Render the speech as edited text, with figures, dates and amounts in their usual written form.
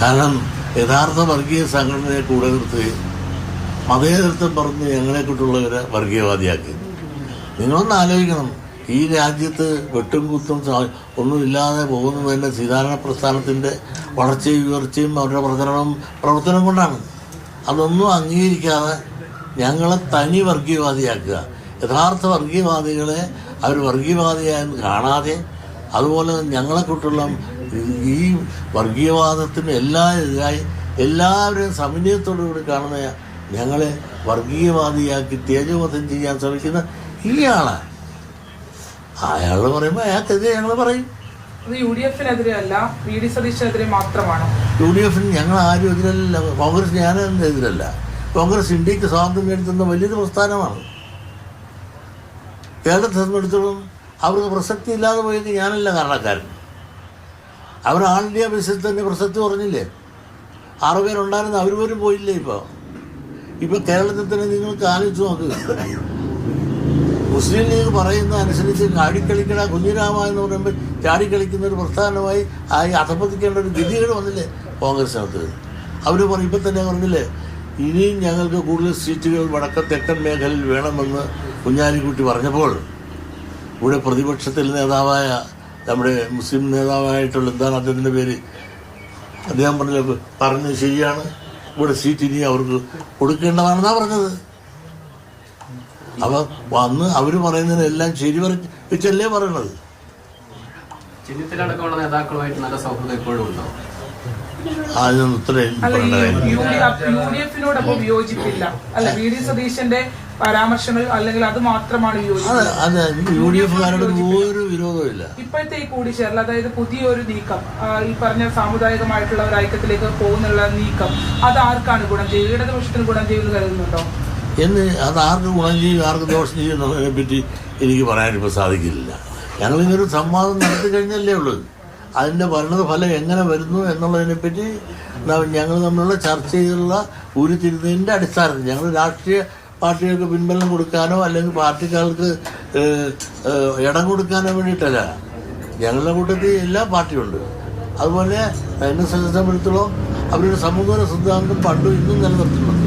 കാരണം യഥാർത്ഥ വർഗീയ സംഘടനയെ കൂടെ നിർത്തുകയും മതേതരത്വം പറഞ്ഞ് ഞങ്ങളെക്കൊണ്ടുള്ളവരെ വർഗീയവാദിയാക്കി. നിങ്ങളൊന്ന് ആലോചിക്കണം, ഈ രാജ്യത്ത് വെട്ടും കുത്തും ഒന്നുമില്ലാതെ പോകുന്നത് തന്നെ സീതാരാമ പ്രസ്ഥാനത്തിൻ്റെ വളർച്ചയും ഉയർച്ചയും അവരുടെ പ്രവർത്തനം കൊണ്ടാണ്. അതൊന്നും അംഗീകരിക്കാതെ ഞങ്ങളെ തനി വർഗീയവാദിയാക്കുക, യഥാർത്ഥ വർഗീയവാദികളെ അവർ വർഗീയവാദിയായെന്ന് കാണാതെ, അതുപോലെ ഞങ്ങളെക്കൊണ്ടുള്ള ഈ വർഗീയവാദത്തിന് എതിരായി എല്ലാവരെയും സമന്വയത്തോടുകൂടി കാണുന്ന ഞങ്ങളെ വർഗീയവാദിയാക്കി തേജോവധം ചെയ്യാൻ ശ്രമിക്കുന്ന ഇയാളാണ്. അയാൾ പറയുമ്പോൾ അയാൾക്കെതിരെ ഞങ്ങൾ പറയും. UDF-നെതിരെ അല്ല, VD സതീശനെതിരെ മാത്രമാണ്. UDF ഞങ്ങൾ ആരും എതിരല്ല, കോൺഗ്രസ് ഞാനും എതിരല്ല. കോൺഗ്രസ് ഇന്ത്യക്ക് സ്വാതന്ത്ര്യം നേടുന്ന വലിയൊരു പ്രസ്ഥാനമാണ്. കേരളത്തെ സംബന്ധിച്ചിടത്തോളം അവർക്ക് പ്രസക്തി ഇല്ലാതെ പോയത് ഞാനല്ല കാരണക്കാരൻ. അവർ ആൾ ഇന്ത്യ ബേസിൽ തന്നെ പ്രസക്തി കുറഞ്ഞില്ലേ? 6 പേരുണ്ടായിരുന്നു, അവർ പോലും പോയില്ലേ. ഇപ്പോൾ കേരളത്തിൽ തന്നെ നിങ്ങൾക്ക് ആലോചിച്ച് നോക്കുക. മുസ്ലിം ലീഗ് പറയുന്ന അനുസരിച്ച് ചാടിക്കളിക്കട കുഞ്ഞിരാമ എന്ന് പറയുമ്പോൾ ചാടിക്കളിക്കുന്ന ഒരു പ്രസ്ഥാനമായി അധപ്പതിക്കേണ്ട ഒരു ഗതികേട് വന്നില്ലേ കോൺഗ്രസിനകത്ത്? അവർ ഇപ്പം തന്നെ പറഞ്ഞില്ലേ, ഇനിയും ഞങ്ങൾക്ക് കൂടുതൽ സീറ്റുകൾ തെക്കൻ മേഖലയിൽ വേണമെന്ന് കുഞ്ഞാലിക്കുട്ടി പറഞ്ഞപ്പോൾ ഇവിടെ പ്രതിപക്ഷത്തിൽ നേതാവായ നമ്മുടെ മുസ്ലിം നേതാവായിട്ടുള്ള എന്താണ് അദ്ദേഹത്തിൻ്റെ പേര്, അദ്ദേഹം പറഞ്ഞത് ശരിയാണ്, ഇവിടെ സീറ്റ് ഇനി അവർക്ക് കൊടുക്കേണ്ടതാണെന്നാണ് പറഞ്ഞത്. അപ്പോൾ വന്ന് അവർ പറയുന്നതിനെല്ലാം ശരി വെച്ചല്ലേ പറയണത്. ചെന്നിത്തലടക്കമുള്ള നേതാക്കളുമായിട്ട് നല്ല സൗഹൃദം ഇപ്പോഴും ഉണ്ടോ? അതിനൊന്നും UDF-നോടൊപ്പം വിയോജിപ്പില്ല അല്ല, VD സതീശന്റെ പരാമർശങ്ങൾ അല്ലെങ്കിൽ അത് മാത്രമാണ് അതെ, UDF-കാരോട് ഒരു വിരോധമില്ല. ഇപ്പോഴത്തെ ഈ കൂടിച്ചേരൽ, അതായത് പുതിയൊരു നീക്കം, ഈ പറഞ്ഞ സാമുദായികമായിട്ടുള്ള ഒരു ഐക്യത്തിലേക്ക് പോകുന്നുള്ള നീക്കം, അത് ആർക്കാണ് ഗുണം ചെയ്യുക? ഇടതുപക്ഷത്തിന് ഗുണം ചെയ്യുമെന്ന് കരുതുന്നുണ്ടോ? അത് ആർക്ക് ഗുണം ചെയ്യും ആർക്ക് ദോഷം ചെയ്യും എന്നുള്ളതിനെ പറ്റി എനിക്ക് പറയാനിപ്പോൾ സാധിക്കില്ല. ഞങ്ങളിങ്ങനൊരു സംവാദം നടത്തി കഴിഞ്ഞല്ലേ ഉള്ളൂ. അതിൻ്റെ ഫലം എങ്ങനെ വരുന്നു എന്നുള്ളതിനെപ്പറ്റി ഞങ്ങൾ തമ്മിലുള്ള ചർച്ച ചെയ്തുള്ള ഉരുത്തിരുന്നതിൻ്റെ അടിസ്ഥാനത്തിൽ ഞങ്ങൾ രാഷ്ട്രീയ പാർട്ടികൾക്ക് പിൻബലം കൊടുക്കാനോ അല്ലെങ്കിൽ പാർട്ടിക്കാർക്ക് ഇടം കൊടുക്കാനോ വേണ്ടിയിട്ടല്ല. ഞങ്ങളുടെ കൂട്ടത്തിൽ എല്ലാ പാർട്ടിയുണ്ട്. അതുപോലെ എന്നെ സംബന്ധിച്ചിടത്തോളം അവരുടെ സമൂഹ സിദ്ധാന്തം പണ്ടും ഇന്നും നിലനിർത്തുന്നുണ്ട്.